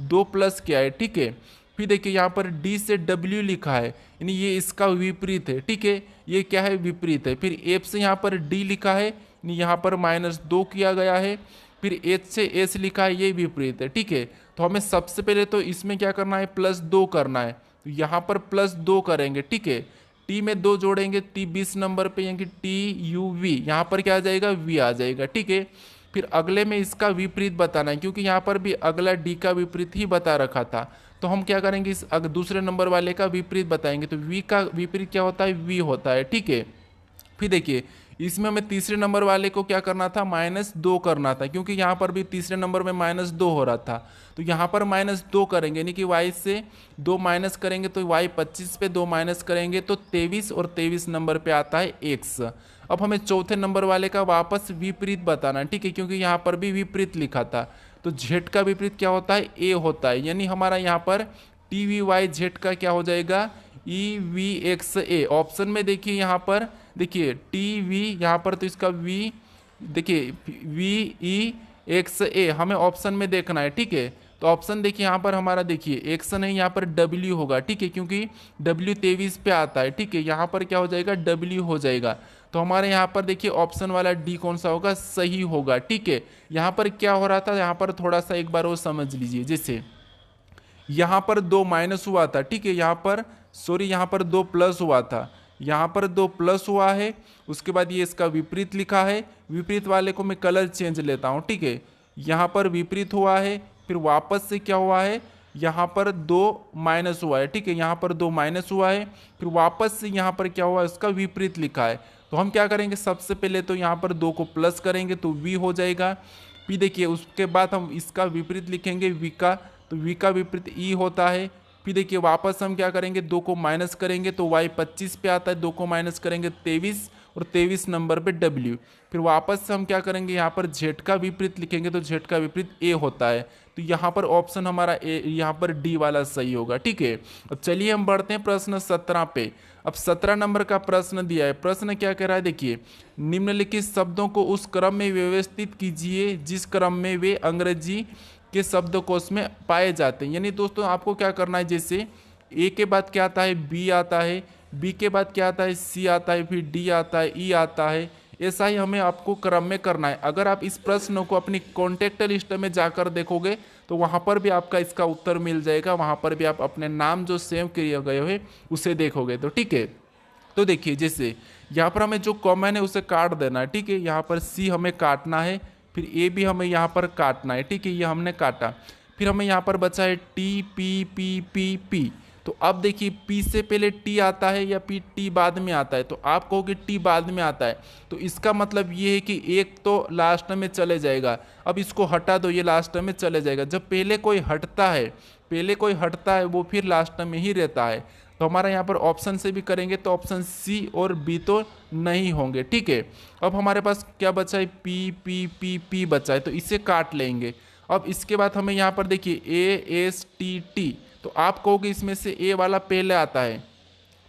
2 प्लस किया है, ठीक है। फिर देखिए यहाँ पर डी से डब्ल्यू लिखा है, यानी ये इसका विपरीत है, ठीक है, ये क्या है, विपरीत है। फिर एफ से यहाँ पर डी लिखा है, यानी यहाँ पर -2 किया गया है। फिर एच से एस लिखा है, ये विपरीत है, ठीक है। तो हमें सबसे पहले तो इसमें क्या करना है, +2 करना है, तो यहाँ पर +2 करेंगे, ठीक है। टी में 2 जोड़ेंगे, टी 20 नंबर पे, यानी कि टी यू वी, यहाँ पर क्या आ जाएगा, वी आ जाएगा, ठीक है। फिर अगले में इसका विपरीत बताना है, क्योंकि यहाँ पर भी अगला डी का विपरीत ही बता रखा था, तो हम क्या करेंगे, इस दूसरे नंबर वाले का विपरीत बताएंगे। तो वी का विपरीत क्या होता है, वी होता है, ठीक है। फिर देखिए इसमें हमें तीसरे नंबर वाले को क्या करना था, -2 करना था, क्योंकि यहाँ पर भी तीसरे नंबर में -2 हो रहा था, तो यहाँ पर -2 करेंगे, यानी कि y से 2 माइनस करेंगे तो y 25 पे 2 माइनस करेंगे तो 23, और 23 नंबर पे आता है x। अब हमें चौथे नंबर वाले का वापस विपरीत बताना, ठीक है, क्योंकि यहाँ पर भी विपरीत लिखा था। तो z का विपरीत क्या होता है, a होता है, यानी हमारा यहाँ पर टी वी वाई जेड का क्या हो जाएगा, ई वी एक्स ए। ऑप्शन में देखिए यहाँ पर देखिए टी वी, यहाँ पर तो इसका वी देखिए वी ई एक्स ए हमें ऑप्शन में देखना है, ठीक है। तो ऑप्शन देखिए यहाँ पर हमारा देखिए एक्स नहीं, यहाँ पर डब्ल्यू होगा, ठीक है, क्योंकि डब्ल्यू 23 पे आता है, ठीक है। यहाँ पर क्या हो जाएगा, डब्ल्यू हो जाएगा। तो हमारे यहाँ पर देखिए ऑप्शन वाला डी कौन सा होगा, सही होगा, ठीक है। यहाँ पर क्या हो रहा था, यहाँ पर थोड़ा सा एक बार वो समझ लीजिए, जैसे यहाँ पर 2 माइनस हुआ था, ठीक है, यहाँ पर सॉरी यहाँ पर 2 प्लस हुआ था, यहाँ पर 2 प्लस हुआ है, उसके बाद ये इसका विपरीत लिखा है। विपरीत वाले को मैं कलर चेंज लेता हूँ, ठीक है। यहाँ पर विपरीत हुआ है, फिर वापस से क्या हुआ है, यहाँ पर 2 माइनस हुआ है, ठीक है, यहाँ पर 2 माइनस हुआ है, फिर वापस से यहाँ पर क्या हुआ है, उसका विपरीत लिखा है। तो हम क्या करेंगे, सबसे पहले तो यहाँ पर 2 को प्लस करेंगे तो वी हो जाएगा। फिर देखिए उसके बाद हम इसका विपरीत लिखेंगे वी का, तो वी का विपरीत ई होता है। फिर देखिए वापस हम क्या करेंगे, 2 को माइनस करेंगे तो y 25 पे आता है, 2 को माइनस करेंगे 23, और 23 नंबर पे w। फिर वापस से हम क्या करेंगे, यहाँ पर z का विपरीत लिखेंगे तो z का विपरीत a होता है। तो यहाँ पर ऑप्शन हमारा ए, यहाँ पर डी वाला सही होगा, ठीक है। अब चलिए हम बढ़ते हैं प्रश्न 17 पे। अब 17 नंबर का प्रश्न दिया है। प्रश्न क्या कह रहा है, देखिए निम्नलिखित शब्दों को उस क्रम में व्यवस्थित कीजिए जिस क्रम में वे अंग्रेजी के शब्दकोश में पाए जाते हैं। यानी दोस्तों आपको क्या करना है, जैसे ए के बाद क्या आता है, बी आता है, बी के बाद क्या आता है, सी आता है, फिर डी आता है, ई आता है, ऐसा ही हमें आपको क्रम में करना है। अगर आप इस प्रश्न को अपनी कॉन्टेक्ट लिस्ट में जाकर देखोगे तो वहाँ पर भी आपका इसका उत्तर मिल जाएगा, वहाँ पर भी आप अपने नाम जो सेव किए गए हुए उसे देखोगे, तो ठीक है। तो देखिए जैसे यहाँ पर हमें जो कॉमन है उसे काट देना है, ठीक है। यहाँ पर सी हमें काटना है, फिर ए भी हमें यहाँ पर काटना है, ठीक है, ये हमने काटा। फिर हमें यहाँ पर बचा है T P P P P. तो अब देखिए पी से पहले टी आता है या पी टी बाद में आता है, तो आप कहोगे टी बाद में आता है, तो इसका मतलब ये है कि एक तो लास्ट में चले जाएगा। अब इसको हटा दो, ये लास्ट में चले जाएगा। जब पहले कोई हटता है पहले कोई हटता है वो फिर लास्ट में ही रहता है। तो हमारा यहाँ पर ऑप्शन से भी करेंगे तो ऑप्शन सी और बी तो नहीं होंगे, ठीक है। अब हमारे पास क्या बचा है, पी पी पी पी बचा है, तो इसे काट लेंगे। अब इसके बाद हमें यहाँ पर देखिए ए एस टी टी, तो आप कहोगे इसमें से ए वाला पहले आता है,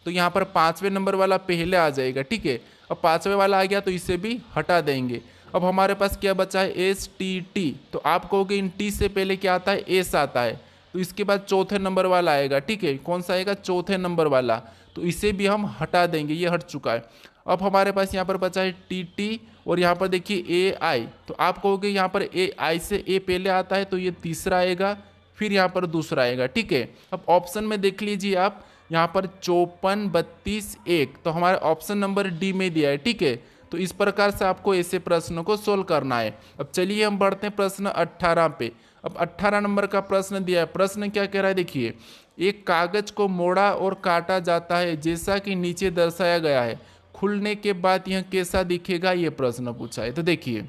तो यहाँ पर 5वें नंबर वाला पहले आ जाएगा, ठीक है। अब 5वें वाला आ गया तो इसे भी हटा देंगे। अब हमारे पास क्या बचा है, एस टी टी, तो आप कहोगे इन टी से पहले क्या आता है, एस आता है, तो इसके बाद चौथे नंबर वाला आएगा, ठीक है। कौन सा आएगा, चौथे नंबर वाला, तो इसे भी हम हटा देंगे, ये हट चुका है। अब हमारे पास यहाँ पर बचा है टी टी, और यहाँ पर देखिए ए आई, तो आप कहोगे यहाँ पर ए आई से ए पहले आता है तो ये तीसरा आएगा, फिर यहाँ पर दूसरा आएगा, ठीक है। अब ऑप्शन में देख लीजिए आप, यहाँ पर 54 32 1, तो हमारा ऑप्शन नंबर डी में दिया है, ठीक है। तो इस प्रकार से आपको ऐसे प्रश्न को सोल्व करना है। अब चलिए हम बढ़ते हैं प्रश्न 18 पे। अब 18 नंबर का प्रश्न दिया है। प्रश्न क्या कह रहा है, देखिए, एक कागज को मोड़ा और काटा जाता है जैसा कि नीचे दर्शाया गया है, खुलने के बाद यह कैसा दिखेगा, ये प्रश्न पूछा है। तो देखिए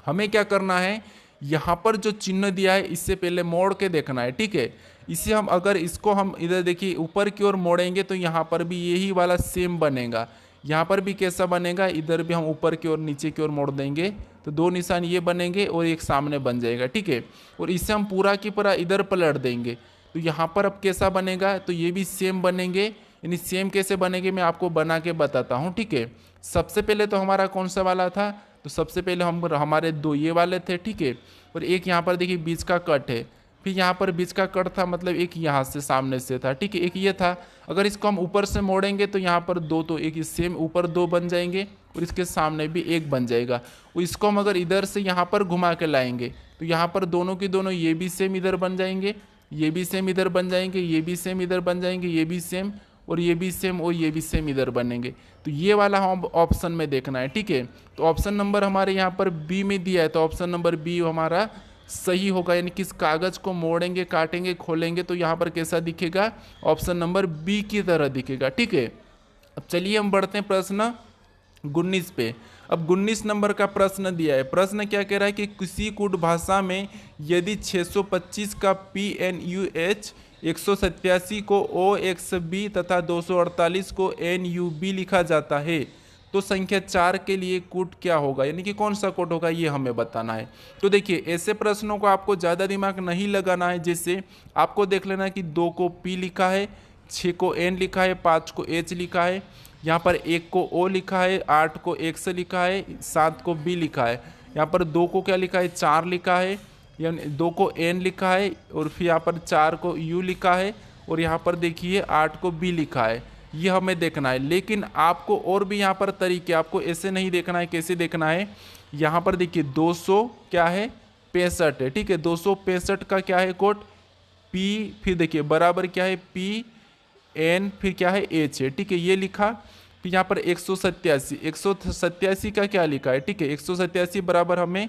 हमें क्या करना है, यहाँ पर जो चिन्ह दिया है इससे पहले मोड़ के देखना है, ठीक है। इसे हम अगर इसको हम इधर देखिए ऊपर की ओर मोड़ेंगे तो यहाँ पर भी यही वाला सेम बनेगा, यहाँ पर भी कैसा बनेगा, इधर भी हम ऊपर की ओर नीचे की ओर मोड़ देंगे तो दो निशान ये बनेंगे और एक सामने बन जाएगा, ठीक है। और इसे हम पूरा की पूरा इधर पलट देंगे तो यहाँ पर अब कैसा बनेगा, तो ये भी सेम बनेंगे। यानी सेम कैसे बनेंगे मैं आपको बना के बताता हूँ, ठीक है। सबसे पहले तो हमारा कौन सा वाला था, तो सबसे पहले हमारे दो ये वाले थे, ठीक है। और एक यहाँ पर देखिए बीच का कट है, फिर यहाँ पर बीच का कट था, मतलब एक यहाँ से सामने से था, ठीक है, एक ये था। अगर इसको हम ऊपर से मोड़ेंगे तो यहाँ पर दो, तो एक सेम ऊपर दो बन जाएंगे और इसके सामने भी एक बन जाएगा। और इसको हम अगर इधर से यहाँ पर घुमा के लाएंगे तो यहाँ पर दोनों की दोनों ये भी सेम इधर बन जाएंगे, ये भी सेम इधर बन जाएंगे, ये भी सेम इधर बन जाएंगे, ये भी सेम और ये भी सेम और ये भी सेम इधर बनेंगे। तो ये वाला हम ऑप्शन में देखना है, ठीक है। तो ऑप्शन नंबर हमारे यहाँ पर बी में दिया है, तो ऑप्शन नंबर बी हमारा सही होगा। यानी किस कागज को मोड़ेंगे, काटेंगे, खोलेंगे तो यहाँ पर कैसा दिखेगा, ऑप्शन नंबर बी की तरह दिखेगा, ठीक है। अब चलिए हम बढ़ते हैं प्रश्न 19 पे। अब 19 नंबर का प्रश्न दिया है। प्रश्न क्या कह रहा है कि किसी कूट भाषा में यदि 625 का PNUH, 187 को OXB तथा 248 को NUB लिखा जाता है तो संख्या 4 के लिए कूट क्या होगा, यानी कि कौन सा कूट होगा, ये हमें बताना है। तो देखिए ऐसे प्रश्नों को आपको ज़्यादा दिमाग नहीं लगाना है। जैसे आपको देख लेना कि 2 को P लिखा है, 6 को N लिखा है, 5 को H लिखा है, यहाँ पर 1 को O लिखा है, 8 को X लिखा है, 7 को B लिखा है, यहाँ पर 2 को क्या लिखा है, 4 लिखा है, यानी 2 को N लिखा है, और फिर यहाँ पर 4 को U लिखा है, और यहाँ पर देखिए 8 को B लिखा है। ये हमें देखना है। लेकिन आपको और भी यहाँ पर तरीके, आपको ऐसे नहीं देखना है। कैसे देखना है, यहाँ पर देखिए 200 क्या है, 65 है, ठीक है। 265 का क्या है कोड, P, फिर देखिए बराबर क्या है, PN, फिर क्या है, H है, ठीक है, ये लिखा। फिर यहाँ पर 187 का क्या लिखा है, ठीक है, 187 बराबर हमें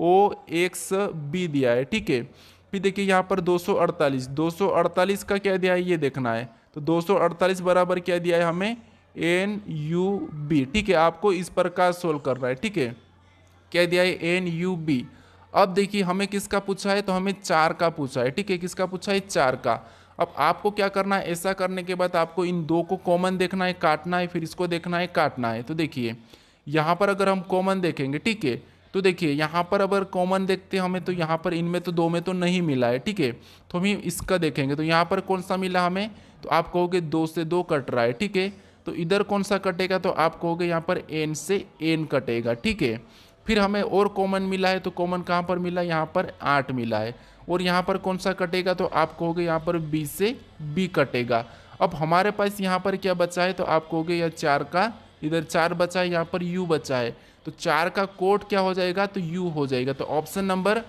OXB दिया है, ठीक है। फिर देखिए यहाँ पर 248 का क्या दिया है, ये देखना है। तो 248 बराबर क्या दिया है हमें, NUB, ठीक है। आपको इस प्रकार सोल्व करना है, ठीक है। क्या दिया है, NUB। अब देखिए हमें किसका पूछा है, तो हमें 4 का पूछा है, ठीक है। किसका पूछा है, 4 का। अब आपको क्या करना है, ऐसा करने के बाद आपको इन 2 को कॉमन देखना है, काटना है, फिर इसको देखना है, काटना है। तो देखिए यहाँ पर अगर हम कॉमन देखेंगे, ठीक है, तो देखिए यहाँ पर अगर कॉमन देखते हैं हमें, तो यहाँ पर इनमें तो 2 में तो नहीं मिला है, ठीक है। तो हम इसका देखेंगे तो यहाँ पर कौन सा मिला हमें, तो आप कहोगे 2 से 2 कट रहा है, ठीक है। तो इधर कौन सा कटेगा, तो आप कहोगे यहाँ पर N से N कटेगा, ठीक है। फिर हमें और कॉमन मिला है, तो कॉमन कहाँ पर मिला, यहाँ पर 8 मिला है। और यहाँ पर कौन सा कटेगा, तो आप कहोगे यहाँ पर B से B कटेगा। अब हमारे पास यहाँ पर क्या बचा है, तो आप कहोगे यह 4 का, इधर 4 बचा है, यहाँ पर U बचा है, तो 4 का कोड क्या हो जाएगा, तो U हो जाएगा। तो ऑप्शन नंबर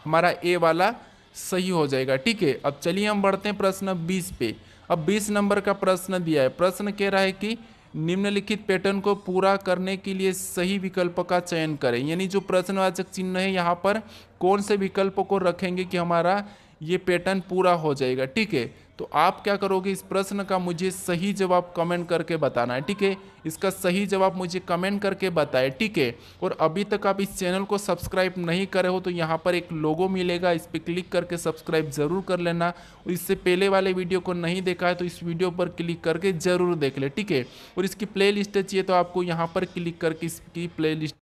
हमारा A वाला सही हो जाएगा, ठीक है। अब चलिए हम बढ़ते हैं प्रश्न 20 पे। अब 20 नंबर का प्रश्न दिया है। प्रश्न कह रहा है कि निम्नलिखित पैटर्न को पूरा करने के लिए सही विकल्प का चयन करें। यानी जो प्रश्नवाचक चिन्ह है यहाँ पर कौन से विकल्प को रखेंगे कि हमारा ये पैटर्न पूरा हो जाएगा, ठीक है। तो आप क्या करोगे, इस प्रश्न का मुझे सही जवाब कमेंट करके बताना है, ठीक है। इसका सही जवाब मुझे कमेंट करके बताएं, ठीक है। और अभी तक आप इस चैनल को सब्सक्राइब नहीं करे हो तो यहाँ पर एक लोगो मिलेगा, इस पर क्लिक करके सब्सक्राइब जरूर कर लेना। और इससे पहले वाले वीडियो को नहीं देखा है तो इस वीडियो पर क्लिक करके जरूर देख ले, ठीक है। और इसकी प्ले लिस्ट चाहिए तो आपको यहाँ पर क्लिक करके इसकी प्ले लिस्ट